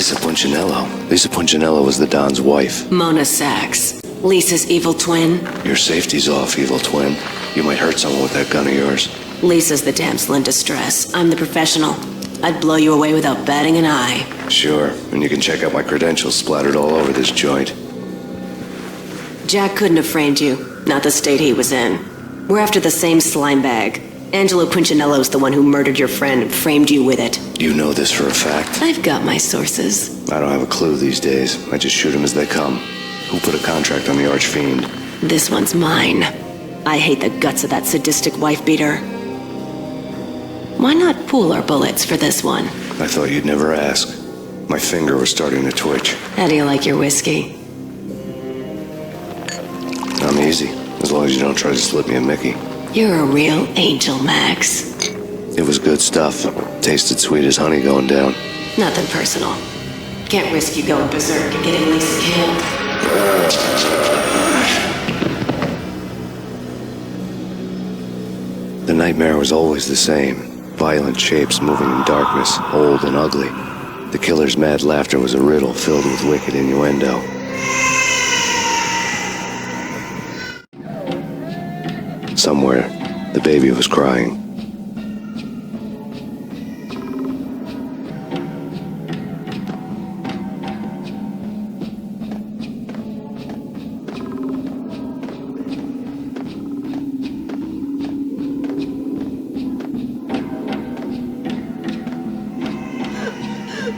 Lisa Punchinello. Lisa Punchinello was the Don's wife. Mona Sachs. Lisa's evil twin. Your safety's off, evil twin. You might hurt someone with that gun of yours. Lisa's the damsel in distress. I'm the professional. I'd blow you away without batting an eye. Sure, and you can check out my credentials splattered all over this joint. Jack couldn't have framed you. Not the state he was in. We're after the same slime bag. Angelo Punchinello's the one who murdered your friend and framed you with it. You know this for a fact? I've got my sources. I don't have a clue these days. I just shoot them as they come. Who put a contract on the Archfiend? This one's mine. I hate the guts of that sadistic wife-beater. Why not pool our bullets for this one? I thought you'd never ask. My finger was starting to twitch. How do you like your whiskey? I'm easy, as long as you don't try to slip me a Mickey. You're a real angel, Max. It was good stuff. Tasted sweet as honey going down. Nothing personal. Can't risk you going berserk and getting Lisa killed. The nightmare was always the same. Violent shapes moving in darkness, old and ugly. The killer's mad laughter was a riddle filled with wicked innuendo. Somewhere, the baby was crying.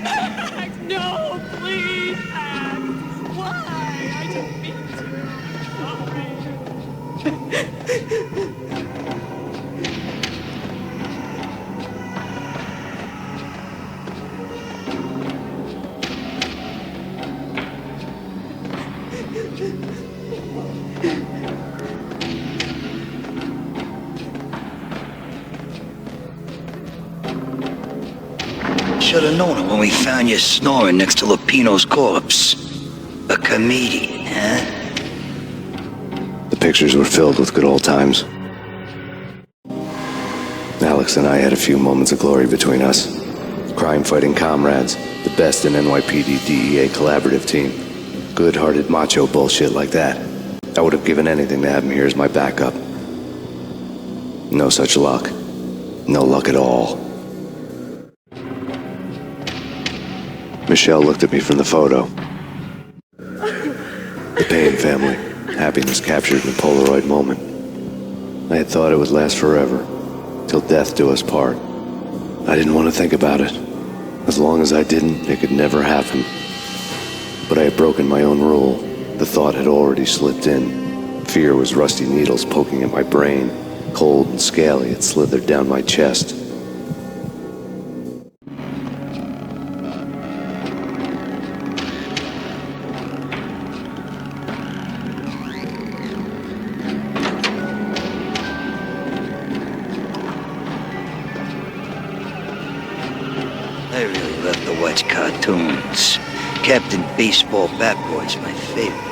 Max, no, please, Max. Why? I didn't mean to. Sorry. Should have known it when we found you snoring next to Lupino's corpse. A comedian, huh? The pictures were filled with good old times. Alex and I had a few moments of glory between us. Crime-fighting comrades, the best in NYPD DEA collaborative team. Good-hearted macho bullshit like that. I would have given anything to have him here as my backup. No such luck. No luck at all. Michelle looked at me from the photo. The Payne family. Happiness captured in a Polaroid moment. I had thought it would last forever, till death do us part. I didn't want to think about it. As long as I didn't, it could never happen. But I had broken my own rule. The thought had already slipped in. Fear was rusty needles poking at my brain. Cold and scaly, it slithered down my chest. I really love to watch cartoons. Captain Baseball Bat Boy's my favorite.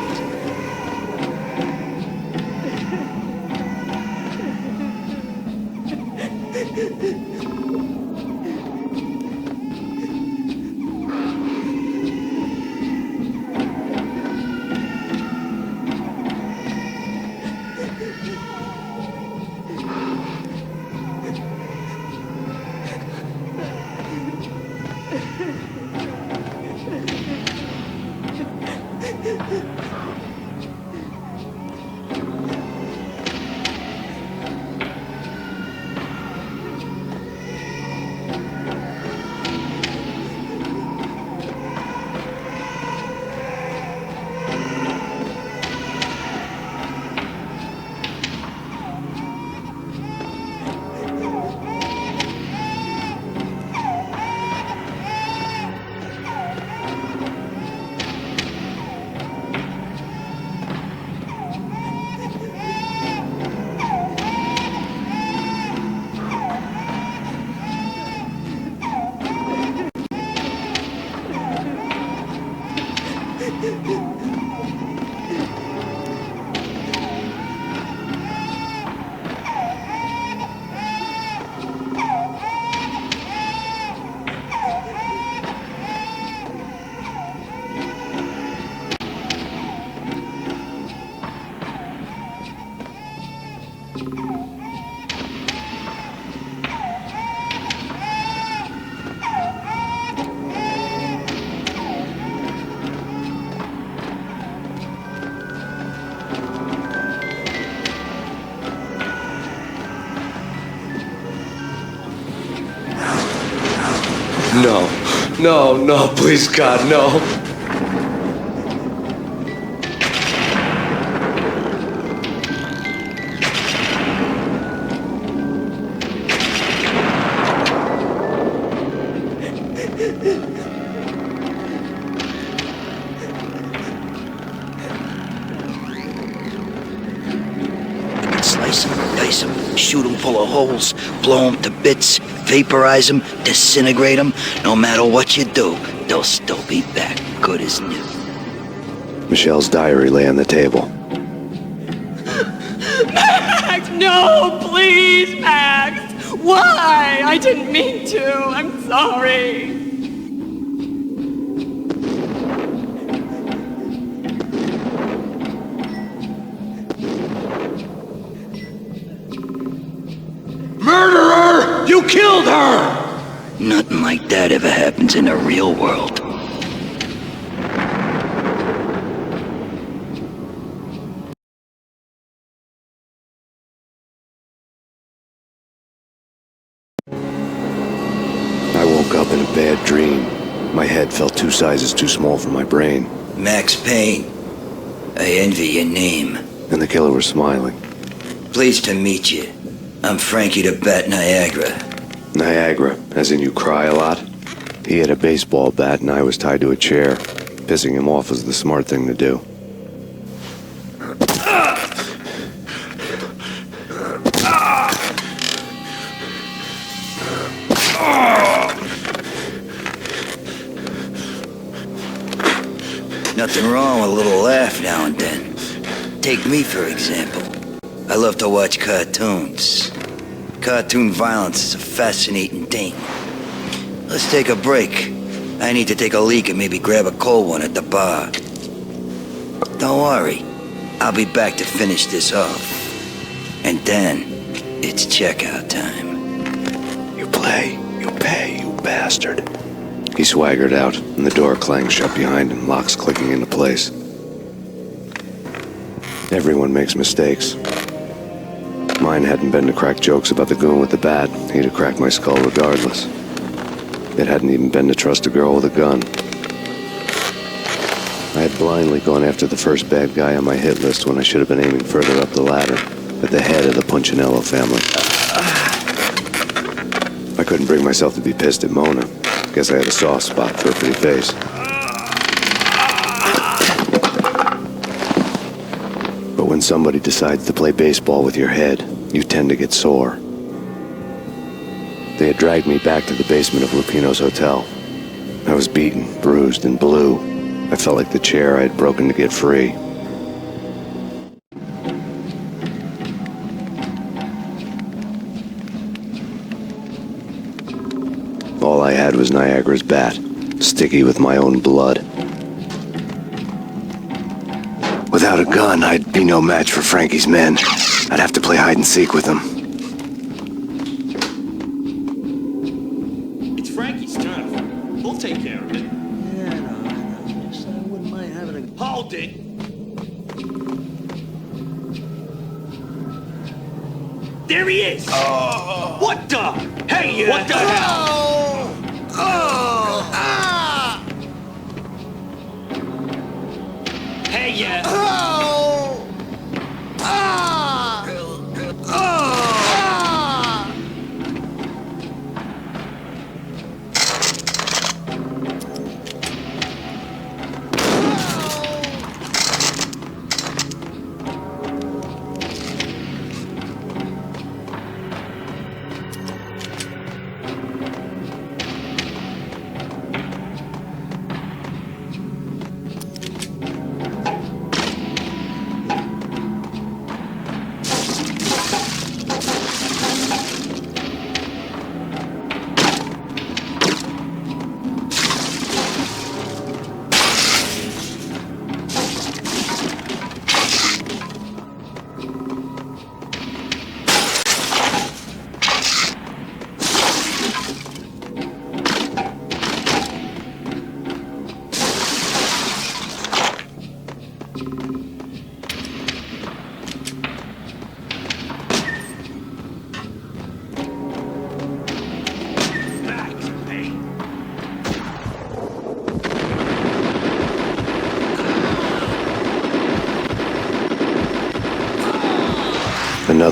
No. No, no, please, God, no. Slice them, dice them, shoot them full of holes, blow them to bits, vaporize them, disintegrate them. No matter what you do, they'll still be back, good as new. Michelle's diary lay on the table. Max, no, please, Max. Why? I didn't mean to. I'm sorry. Murderer! You killed her! Nothing like that ever happens in the real world. I woke up in a bad dream. My head felt 2 sizes too small for my brain. Max Payne, I envy your name. And the killer was smiling. Pleased to meet you. I'm Frankie the Bat Niagara. Niagara, as in you cry a lot? He had a baseball bat and I was tied to a chair. Pissing him off was the smart thing to do. Nothing wrong with a little laugh now and then. Take me, for example. I love to watch cartoons. Cartoon violence is a fascinating thing. Let's take a break. I need to take a leak and maybe grab a cold one at the bar. Don't worry. I'll be back to finish this off. And then, it's checkout time. You play, you pay, you bastard. He swaggered out, and the door clanged shut behind him, locks clicking into place. Everyone makes mistakes. Mine hadn't been to crack jokes about the goon with the bat. He'd have cracked my skull regardless. It hadn't even been to trust a girl with a gun. I had blindly gone after the first bad guy on my hit list when I should have been aiming further up the ladder, at the head of the Punchinello family. I couldn't bring myself to be pissed at Mona. Guess I had a soft spot for a pretty face. But when somebody decides to play baseball with your head, you tend to get sore. They had dragged me back to the basement of Lupino's hotel. I was beaten, bruised, and blue. I felt like the chair I had broken to get free. All I had was Niagara's bat, sticky with my own blood. Without a gun, I'd be no match for Frankie's men. I'd have to play hide and seek with them. It's Frankie's turn. We'll take care of it. Yeah, I know. Yes, I wouldn't mind having a... Hold it. There he is. What the? Hey, what the hell? Hey,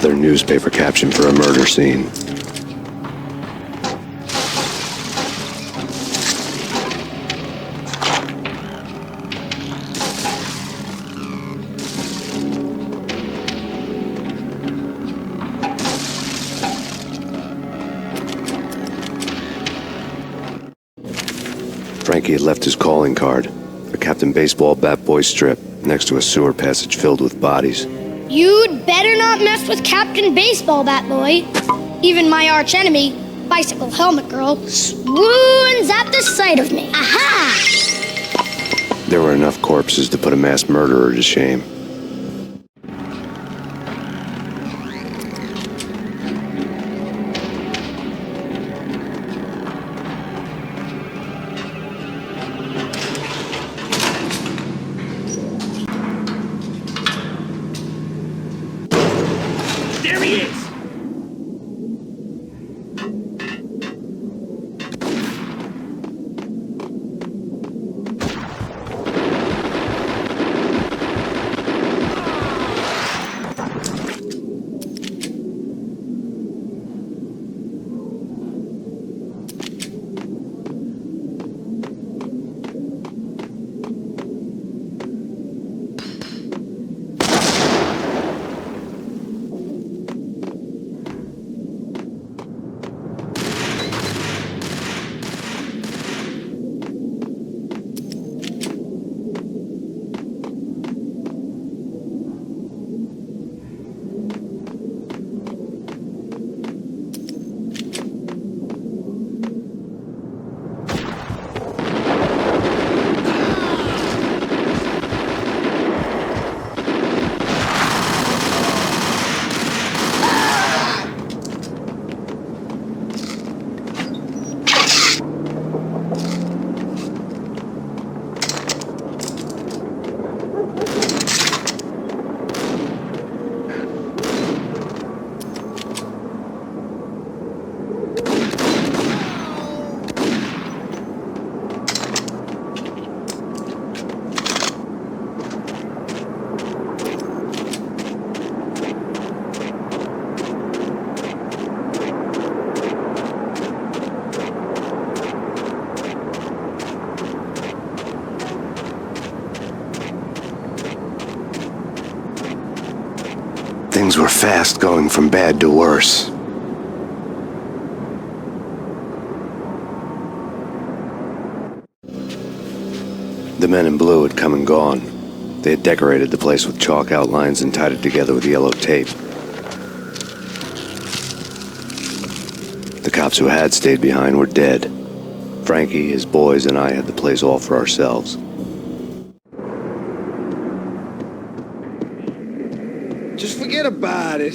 Another newspaper caption for a murder scene. Frankie had left his calling card, a Captain Baseball bat boy strip, next to a sewer passage filled with bodies. You'd better not mess with Captain Baseball Bat Boy. Even my archenemy, Bicycle Helmet Girl, swoons at the sight of me. Aha! There were enough corpses to put a mass murderer to shame. There he is! Things were fast going from bad to worse. The men in blue had come and gone. They had decorated the place with chalk outlines and tied it together with yellow tape. The cops who had stayed behind were dead. Frankie, his boys, and I had the place all for ourselves. Just forget about it.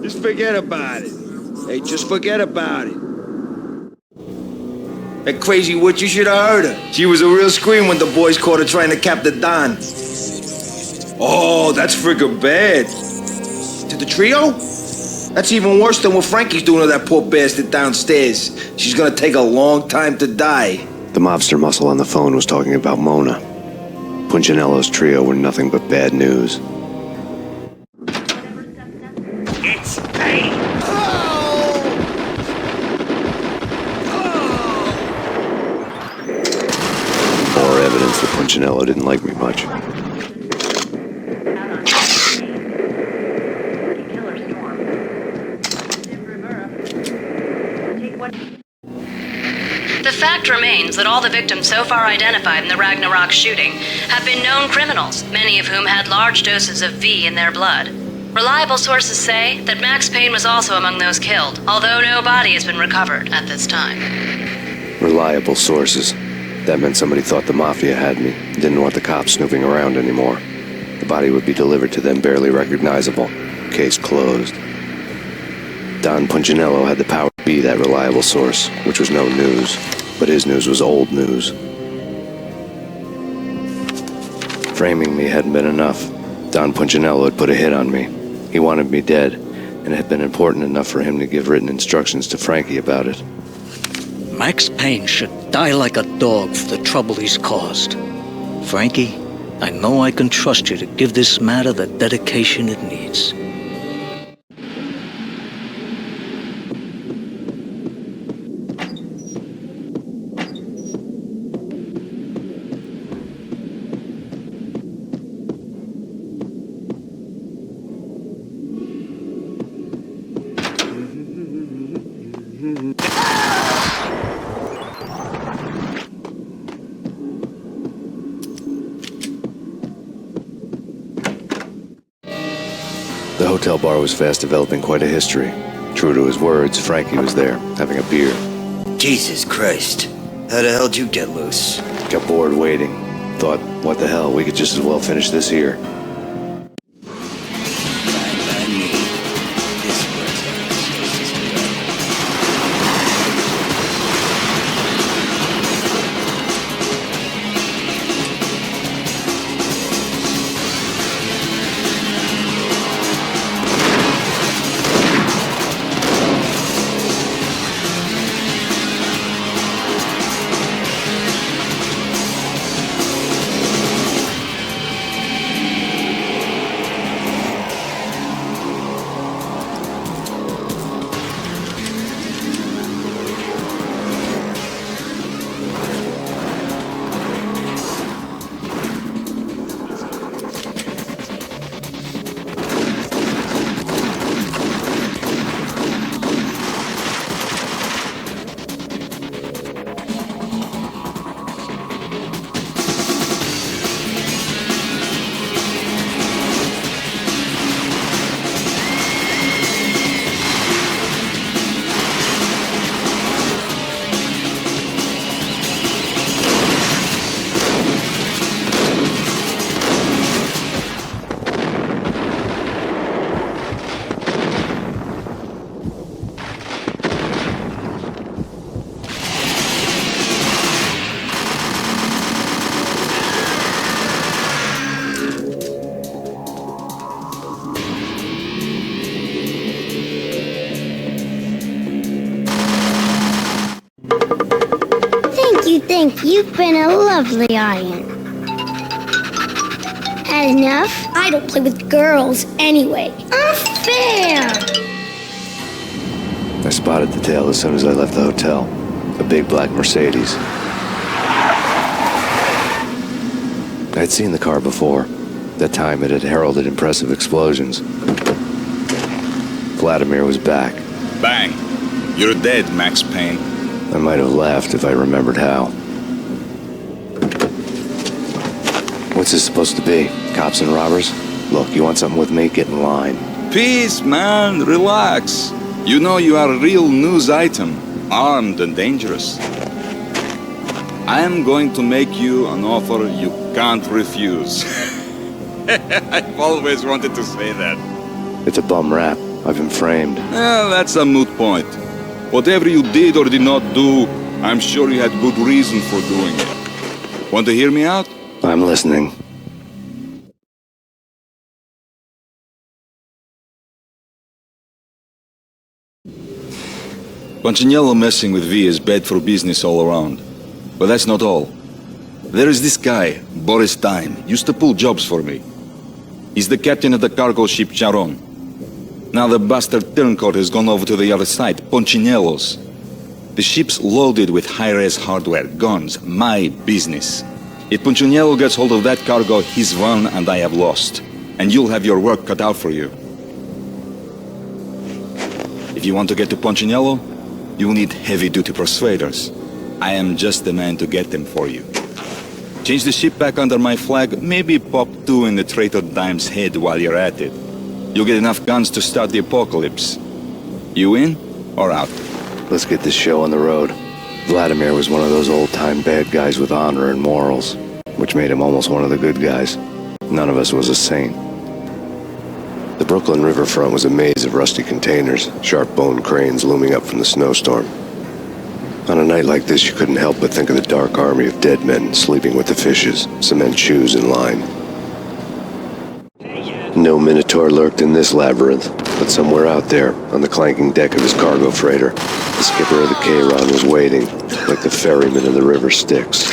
Just forget about it. Hey, just forget about it. That crazy witch, you should have heard her. She was a real scream when the boys caught her trying to cap the Don. Oh, that's friggin' bad. To the trio? That's even worse than what Frankie's doing to that poor bastard downstairs. She's gonna take a long time to die. The mobster muscle on the phone was talking about Mona. Punchinello's trio were nothing but bad news. It's Payne! More evidence that Punchinello didn't like me much. The fact remains that all the victims so far identified in the Ragnarok shooting have been known criminals, many of whom had large doses of V in their blood. Reliable sources say that Max Payne was also among those killed, although no body has been recovered at this time. Reliable sources. That meant somebody thought the Mafia had me, didn't want the cops snooping around anymore. The body would be delivered to them barely recognizable. Case closed. Don Punchinello had the power to be that reliable source, which was no news. But his news was old news. Framing me hadn't been enough. Don Punchinello had put a hit on me. He wanted me dead, and it had been important enough for him to give written instructions to Frankie about it. Max Payne should die like a dog for the trouble he's caused. Frankie, I know I can trust you to give this matter the dedication it needs. hotel bar was fast developing quite a history. True to his words, Frankie was there, having a beer. Jesus Christ. How the hell did you get loose? Got bored waiting. Thought, what the hell, we could just as well finish this here. Thank you. You've been a lovely audience. Had enough? I don't play with girls anyway. Unfair! I spotted the tail as soon as I left the hotel. A big black Mercedes. I'd seen the car before. That time it had heralded impressive explosions. Vladimir was back. Bang! You're dead, Max Payne. I might have laughed if I remembered how. What's this supposed to be? Cops and robbers? Look, you want something with me? Get in line. Peace, man. Relax. You know you are a real news item. Armed and dangerous. I am going to make you an offer you can't refuse. I've always wanted to say that. It's a bum rap. I've been framed. Well, that's a moot point. Whatever you did or did not do, I'm sure you had good reason for doing it. Want to hear me out? I'm listening. Punchinello messing with V is bad for business all around. But that's not all. There is this guy, Boris Time, used to pull jobs for me. He's the captain of the cargo ship Charon. Now the bastard turncoat has gone over to the other side, Punchinello's. The ship's loaded with high-res hardware, guns, my business. If Punchinello gets hold of that cargo, he's won and I have lost. And you'll have your work cut out for you. If you want to get to Punchinello, you'll need heavy-duty persuaders. I am just the man to get them for you. Change the ship back under my flag, maybe pop 2 in the traitor Dime's head while you're at it. You'll get enough guns to start the apocalypse. You in or out? Let's get this show on the road. Vladimir was one of those old-time bad guys with honor and morals, which made him almost one of the good guys. None of us was a saint. The Brooklyn riverfront was a maze of rusty containers, sharp-boned cranes looming up from the snowstorm. On a night like this, you couldn't help but think of the dark army of dead men sleeping with the fishes, cement shoes in line. No Minotaur lurked in this labyrinth, but somewhere out there, on the clanking deck of his cargo freighter, the skipper of the K-Ron was waiting, like the ferryman of the river Styx.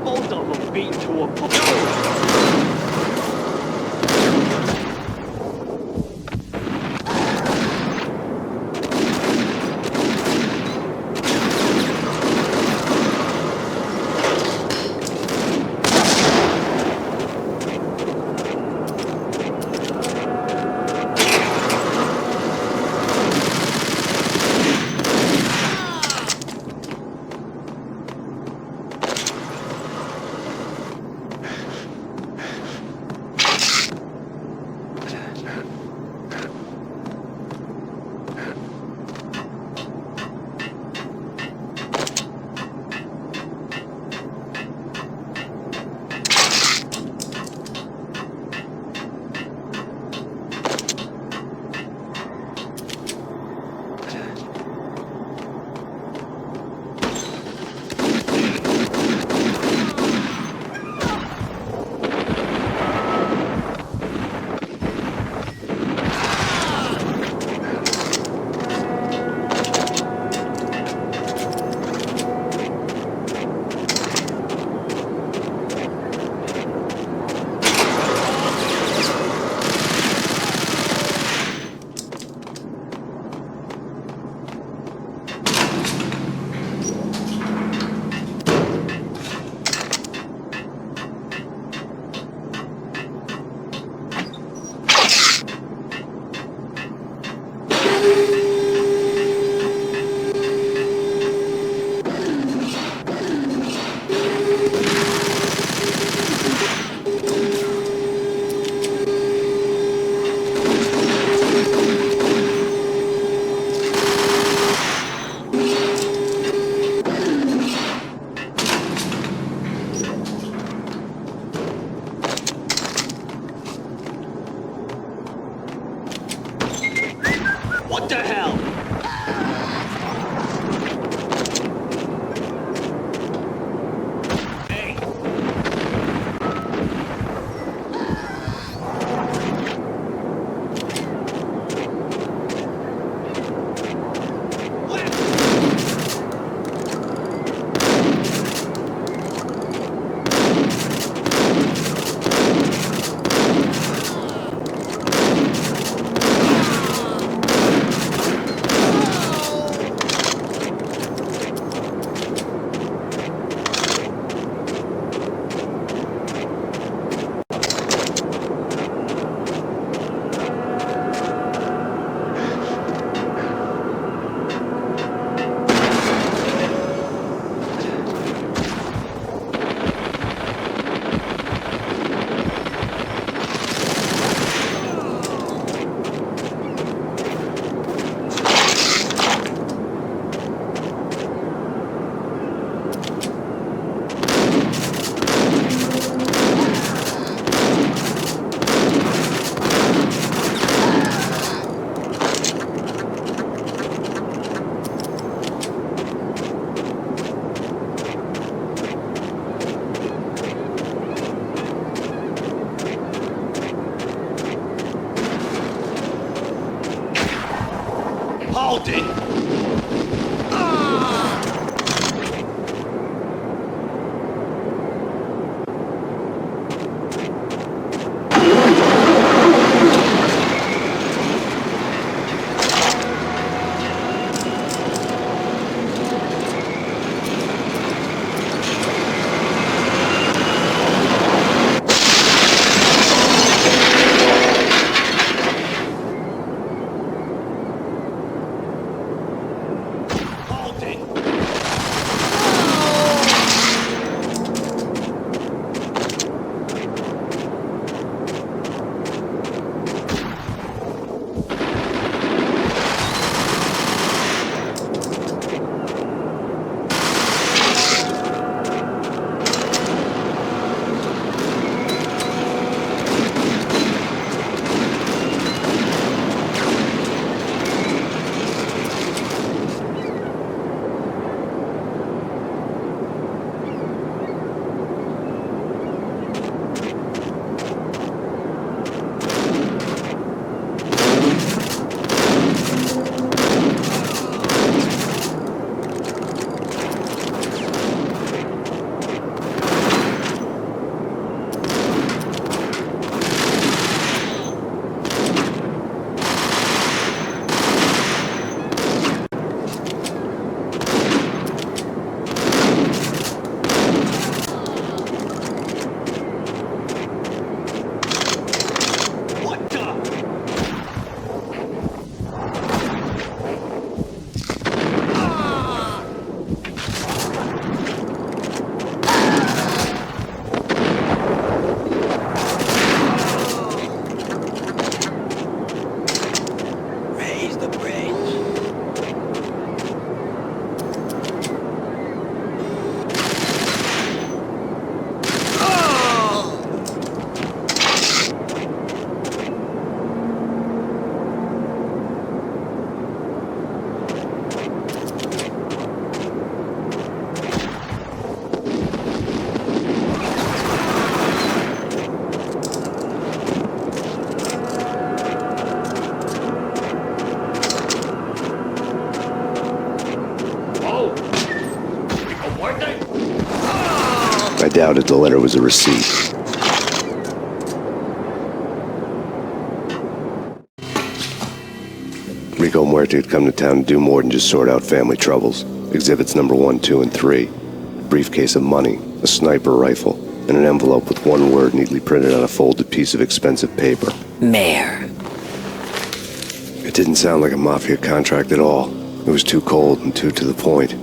Both of them beat to a pulp. doubted the letter was a receipt. Rico Muerte had come to town to do more than just sort out family troubles. Exhibits number 1, 2, and 3. A briefcase of money, a sniper rifle, and an envelope with one word neatly printed on a folded piece of expensive paper. Mayor. It didn't sound like a mafia contract at all. It was too cold and too to the point.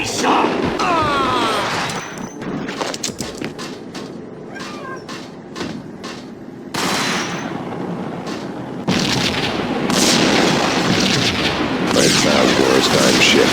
some! I found Boris Dime's ship.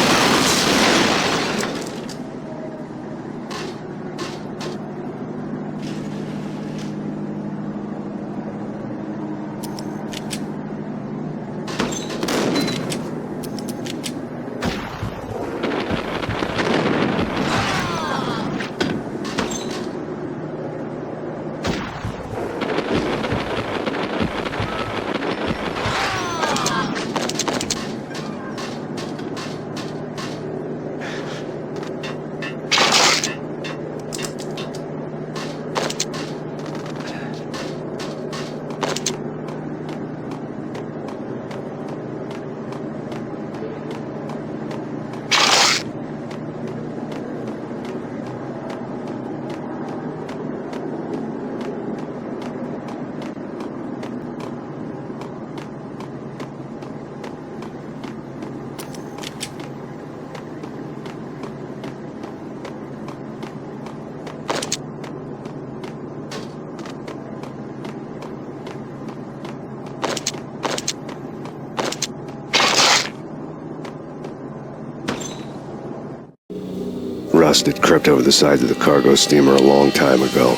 Rust had crept over the sides of the cargo steamer a long time ago.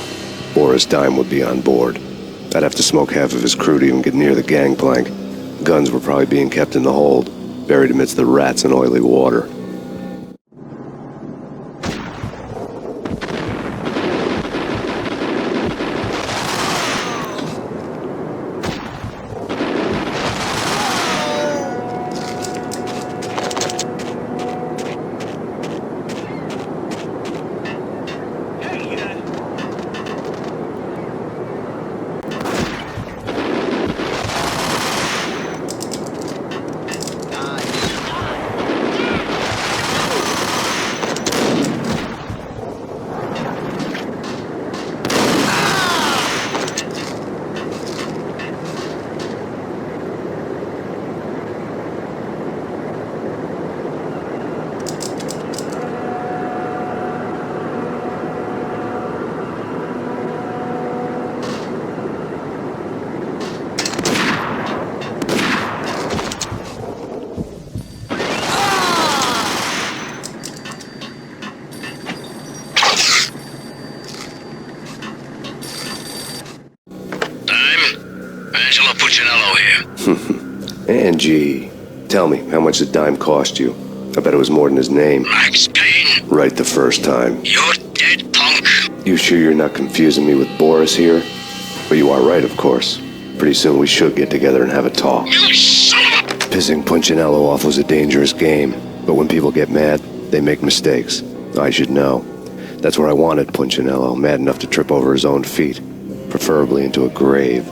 Boris Dime would be on board. I'd have to smoke half of his crew to even get near the gangplank. Guns were probably being kept in the hold, buried amidst the rats and oily water. Angie, tell me, how much did Dime cost you? I bet it was more than his name. Max Payne. Right the first time. You're dead, punk. You sure you're not confusing me with Boris here? But you are right, of course. Pretty soon we should get together and have a talk. You son of a... Pissing Punchinello off was a dangerous game, but when people get mad, they make mistakes. I should know. That's where I wanted Punchinello, mad enough to trip over his own feet, preferably into a grave.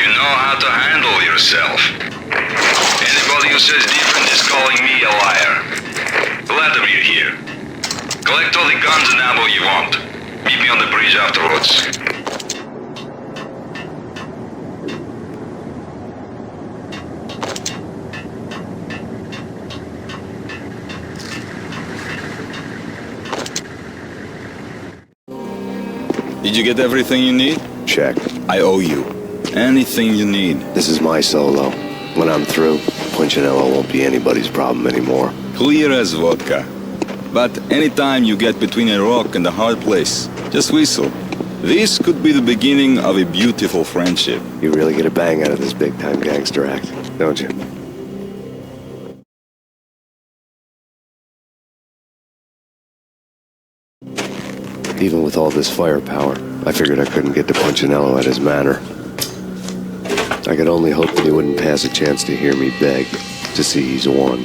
You know how to handle yourself. Anybody who says different is calling me a liar. Vladimir here. Collect all the guns and ammo you want. Meet me on the bridge afterwards. Did you get everything you need? Check. I owe you. Anything you need. This is my solo. When I'm through, Punchinello won't be anybody's problem anymore. Clear as vodka. But anytime you get between a rock and a hard place, just whistle. This could be the beginning of a beautiful friendship. You really get a bang out of this big-time gangster act, don't you? Even with all this firepower, I figured I couldn't get to Punchinello at his manor. I could only hope that he wouldn't pass a chance to hear me beg to see he's won.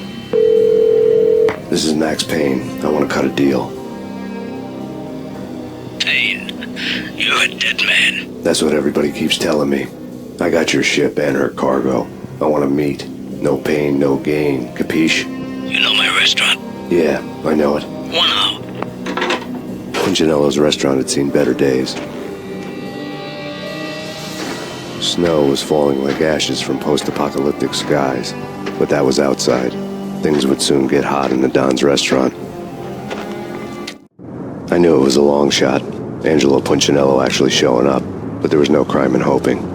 This is Max Payne. I want to cut a deal. Payne, you're a dead man. That's what everybody keeps telling me. I got your ship and her cargo. I want to meet. No pain, no gain. Capiche? You know my restaurant? Yeah, I know it. 1 hour. Punchinello's restaurant had seen better days. Snow was falling like ashes from post-apocalyptic skies, but that was outside. Things would soon get hot in the Don's restaurant. I knew it was a long shot, Angelo Punchinello actually showing up, but there was no crime in hoping.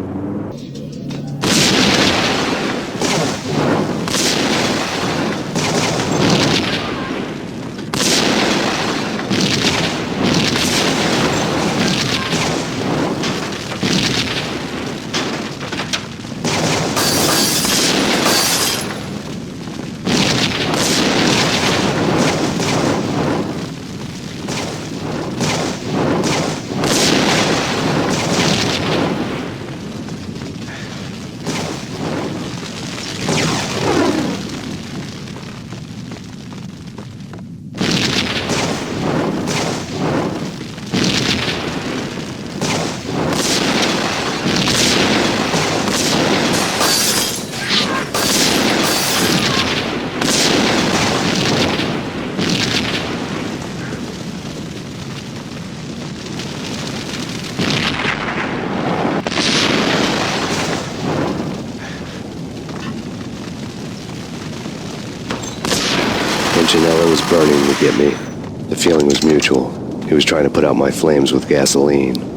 Punchinello was burning to get me. The feeling was mutual. He was trying to put out my flames with gasoline.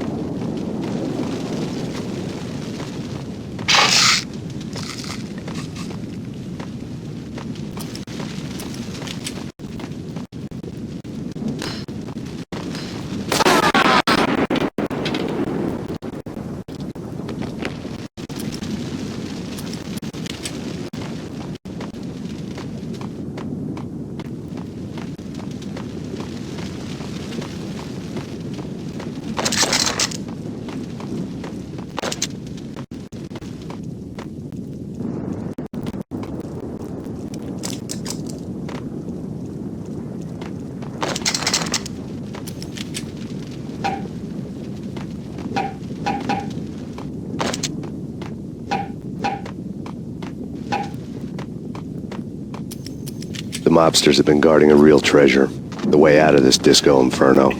The mobsters have been guarding a real treasure, the way out of this disco inferno.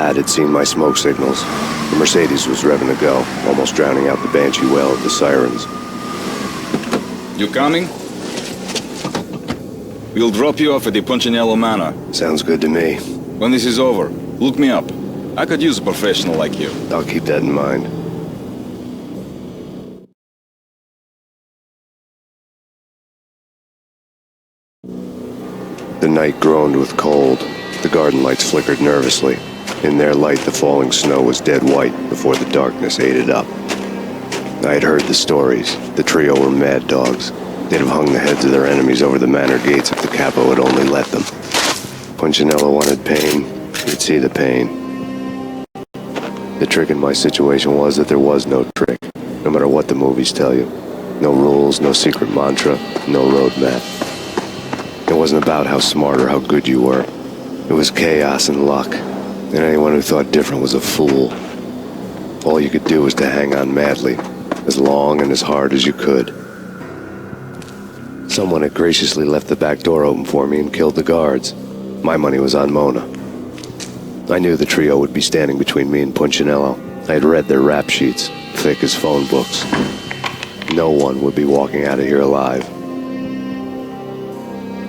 lad had seen my smoke signals. The Mercedes was revving to go, almost drowning out the banshee wail of the sirens. You coming? We'll drop you off at the Punchinello Manor. Sounds good to me. When this is over, look me up. I could use a professional like you. I'll keep that in mind. The night groaned with cold. The garden lights flickered nervously. In their light, the falling snow was dead white before the darkness ate it up. I had heard the stories. The trio were mad dogs. They'd have hung the heads of their enemies over the manor gates if the capo had only let them. Punchinello wanted pain. He'd see the pain. The trick in my situation was that there was no trick, no matter what the movies tell you. No rules, no secret mantra, no roadmap. It wasn't about how smart or how good you were. It was chaos and luck, and anyone who thought different was a fool. All you could do was to hang on madly, as long and as hard as you could. Someone had graciously left the back door open for me and killed the guards. My money was on Mona. I knew the trio would be standing between me and Punchinello. I had read their rap sheets, thick as phone books. No one would be walking out of here alive.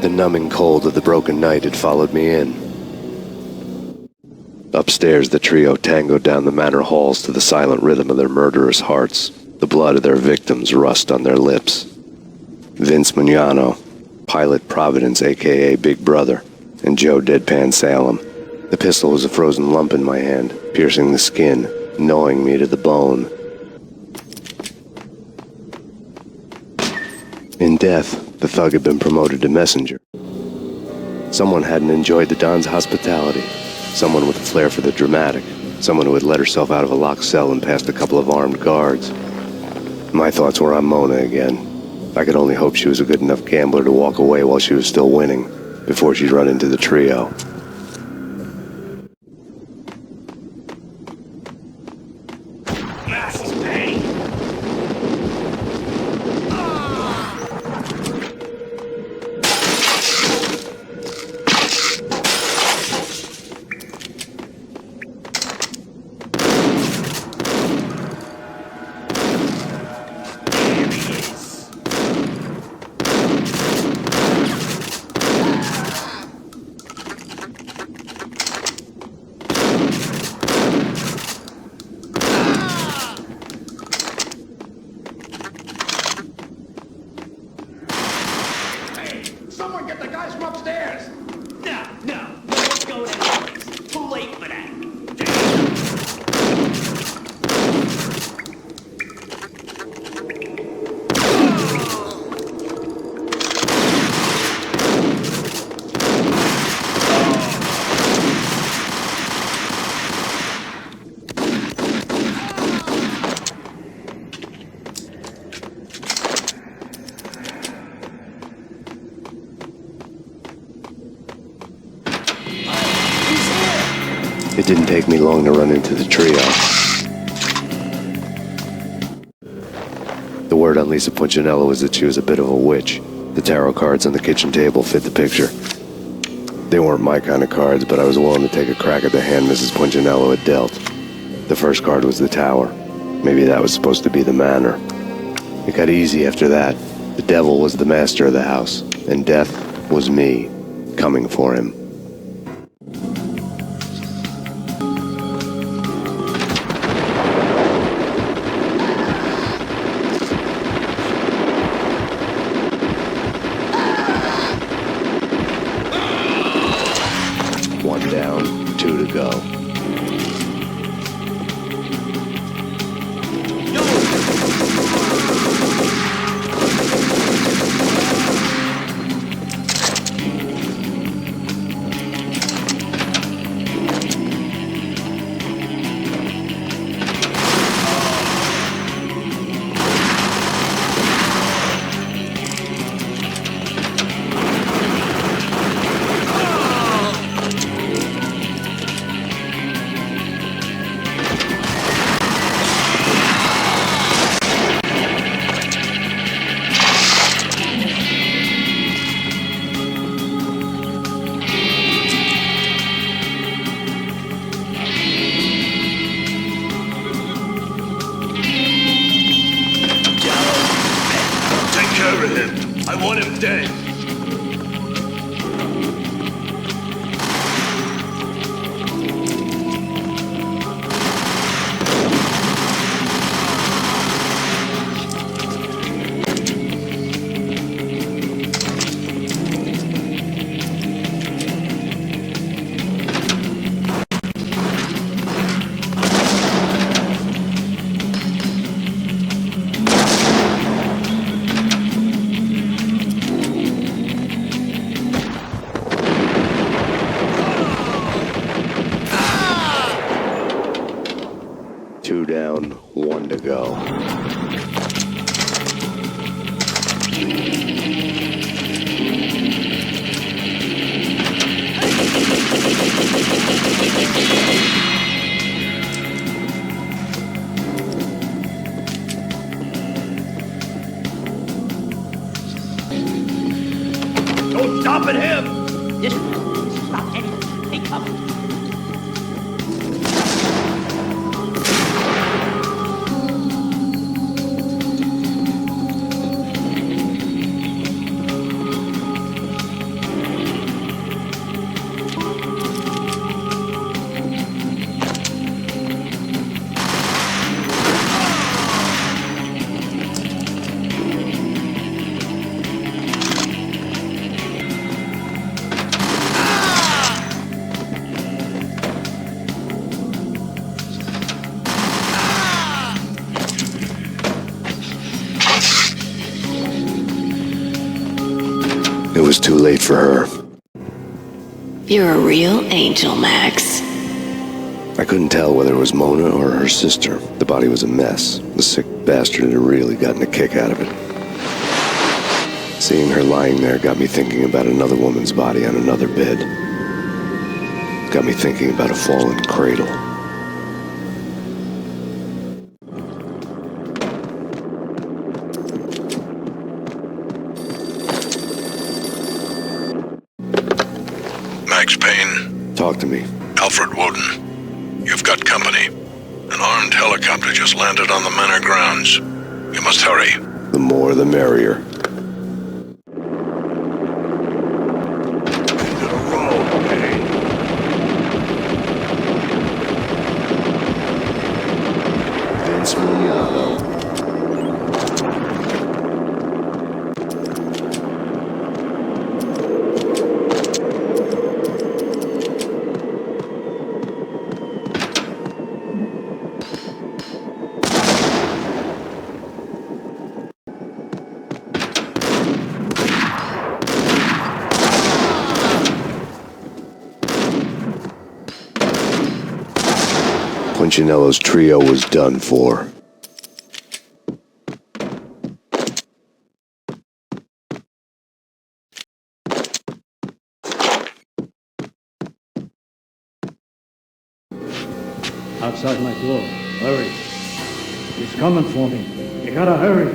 The numbing cold of the broken night had followed me in. Upstairs, the trio tangoed down the manor halls to the silent rhythm of their murderous hearts. The blood of their victims rust on their lips. Vince Mignano, Pilot Providence, a.k.a. Big Brother, and Joe Deadpan Salem. The pistol was a frozen lump in my hand, piercing the skin, gnawing me to the bone. In death, the thug had been promoted to messenger. Someone hadn't enjoyed the Don's hospitality. Someone with a flair for the dramatic. Someone who had let herself out of a locked cell and past a couple of armed guards. My thoughts were on Mona again. I could only hope she was a good enough gambler to walk away while she was still winning, before she'd run into the trio. Max Payne! Someone get the guys from upstairs! No, let's go anyways. Too late for that. It didn't take me long to run into the trio. The word on Lisa Punchinello was that she was a bit of a witch. The tarot cards on the kitchen table fit the picture. They weren't my kind of cards, but I was willing to take a crack at the hand Mrs. Punchinello had dealt. The first card was the tower. Maybe that was supposed to be the manor. It got easy after that. The devil was the master of the house, and death was me, coming for him. One down, 2 to go. I want him dead. Two down, one to go. Don't stop at him! This is stop anything. Take cover. It was too late for her. You're a real angel, Max. I couldn't tell whether it was Mona or her sister. The body was a mess. The sick bastard had really gotten a kick out of it. Seeing her lying there got me thinking about another woman's body on another bed. Got me thinking about a fallen cradle. Max Payne. Talk to me. Alfred Woden. You've got company. An armed helicopter just landed on the manor grounds. You must hurry. The more the merrier. Into the road, Payne. Vince Miliano. Punchinello's trio was done for. Outside my door. Hurry. He's coming for me. You gotta hurry.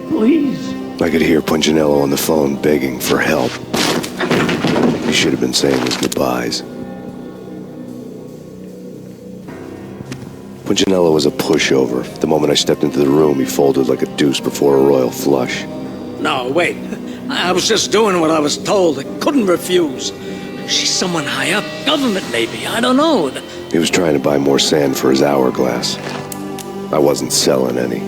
Please. I could hear Punchinello on the phone begging for help. He should have been saying his goodbyes. Punchinello was a pushover. The moment I stepped into the room, he folded like a deuce before a royal flush. No, wait. I was just doing what I was told. I couldn't refuse. She's someone high up. Government, maybe. I don't know. He was trying to buy more sand for his hourglass. I wasn't selling any.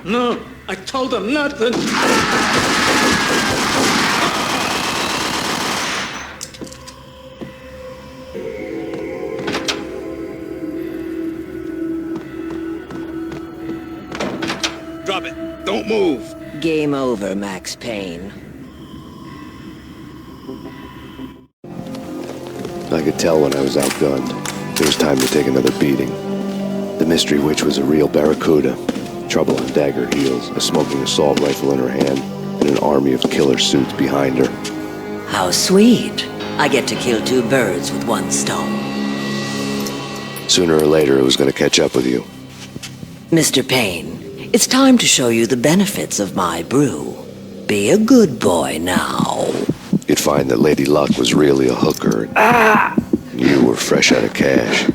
No, I told him nothing. Drop it. Don't move. Game over, Max Payne. I could tell when I was outgunned. It was time to take another beating. The mystery witch was a real barracuda. Trouble on dagger heels, a smoking assault rifle in her hand, and an army of killer suits behind her. How sweet. I get to kill two birds with one stone. Sooner or later, it was going to catch up with you. Mr. Payne, it's time to show you the benefits of my brew. Be a good boy now. You'd find that Lady Luck was really a hooker. You were fresh out of cash.